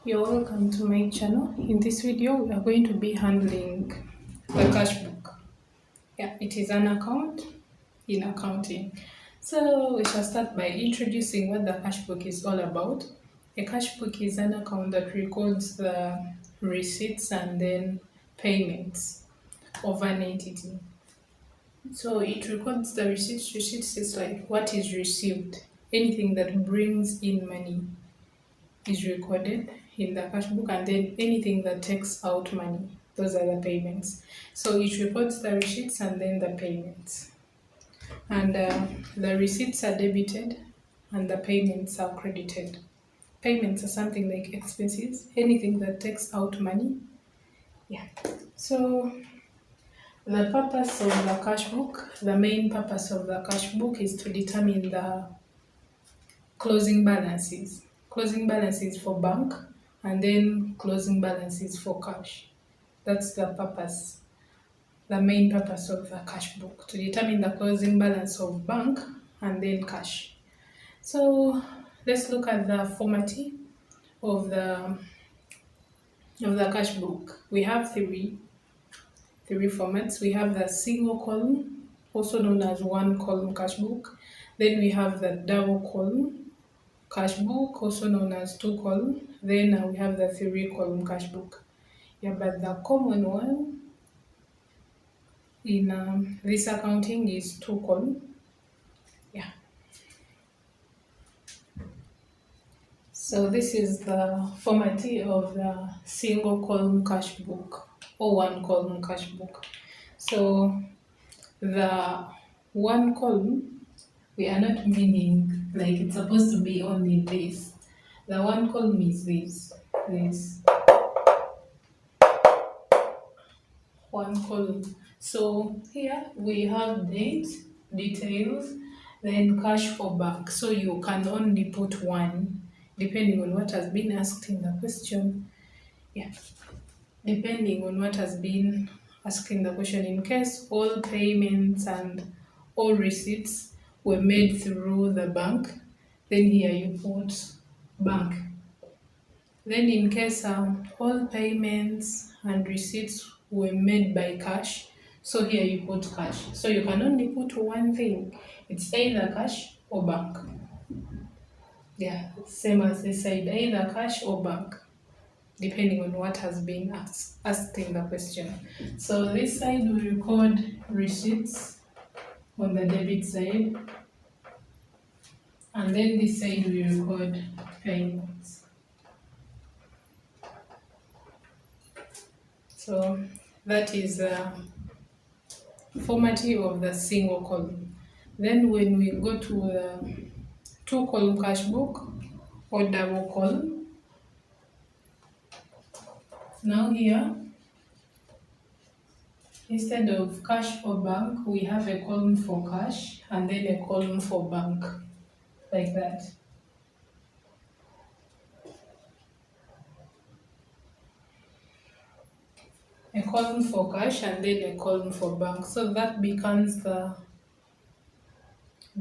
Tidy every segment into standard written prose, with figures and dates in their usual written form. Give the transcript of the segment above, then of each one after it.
You're welcome to my channel. In this video, we are going to be handling the cash book. Yeah, it is an account in accounting. So we shall start by introducing what the cash book is all about. A cash book is an account that records the receipts and then payments of an entity. So it records the receipts. Receipts is like what is received. Anything that brings in money is recorded in the cash book, and then anything that takes out money, those are the payments. So it reports the receipts and then the payments. And the receipts are debited and the payments are credited. Payments are something like expenses, anything that takes out money. Yeah. So the purpose of the cash book, the main purpose of the cash book is to determine the closing balances. Closing balances for bank and then closing balances for cash. That's the purpose, the main purpose of the cash book, to determine the closing balance of bank and then cash. So let's look at the formatting of the cash book. We have three formats. We have the single column, also known as one column cash book. Then we have the double column cash book, also known as two column. Then we have the three column cash book. Yeah, but the common one in this accounting is two column. Yeah. So this is the formatting of the single column cash book or one column cash book. So the one column, we are not meaning like it's supposed to be only this. The one column is this one column. So here we have date, details, then cash for bank. So you can only put one depending on what has been asked in the question. Yeah, depending on what has been asked in the question. In case all payments and all receipts were made through the bank, then here you put bank. Then in case all payments and receipts were made by cash, so here you put cash. So you can only put one thing. It's either cash or bank. Yeah, same as this side, either cash or bank, depending on what has been asked in the question. So this side we record receipts on the debit side, and then this side we record payments. So that is the formatting of the single column. Then when we go to the two column cash book or double column, now here instead of cash or bank, we have a column for cash and then a column for bank, like that. A column for cash and then a column for bank. So that becomes the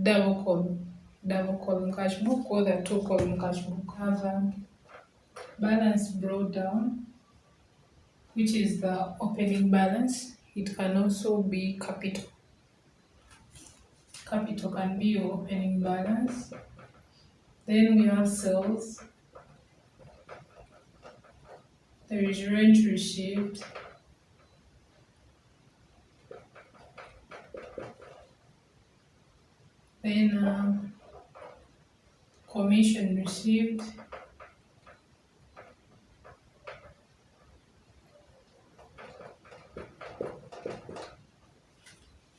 double column cash book or the two column cash book. Have a balance brought down, which is the opening balance. It can also be capital. Capital can be your opening balance. Then we have sales. There is rent received. Then commission received.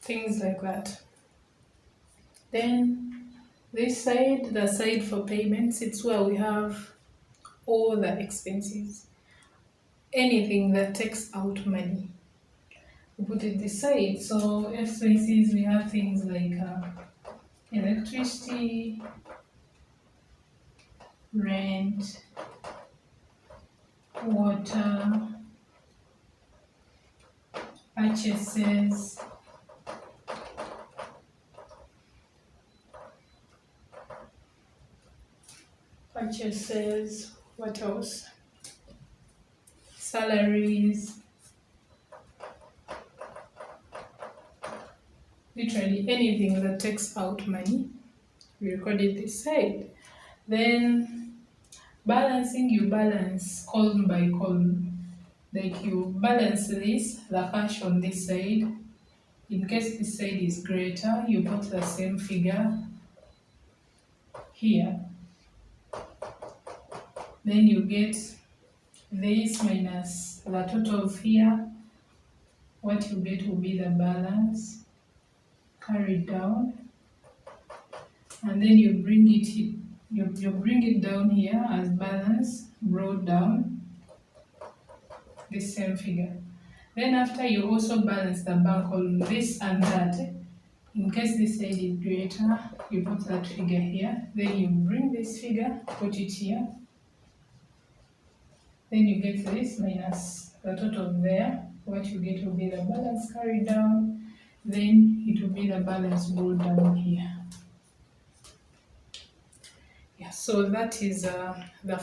Things like that. Then this side, the side for payments, it's where we have all the expenses. Anything that takes out money, we put it this side. So expenses, we have things like electricity, rent, water, purchases, what else? salaries, literally anything that takes out money, we record it this side. Then balancing, you balance column by column. Like you balance this, the cash on this side. In case this side is greater, you put the same figure here. Then you get this minus the total of here. What you get will be the balance carried down, and then you bring it down here as balance brought down, this same figure. Then after you also balance the bank column, this and that. In case this side is greater, you put that figure here. Then you bring this figure, put it here. Then you get this minus the total there. What you get will be the balance carried down. Then it will be the balance brought down here. Yeah, so that is the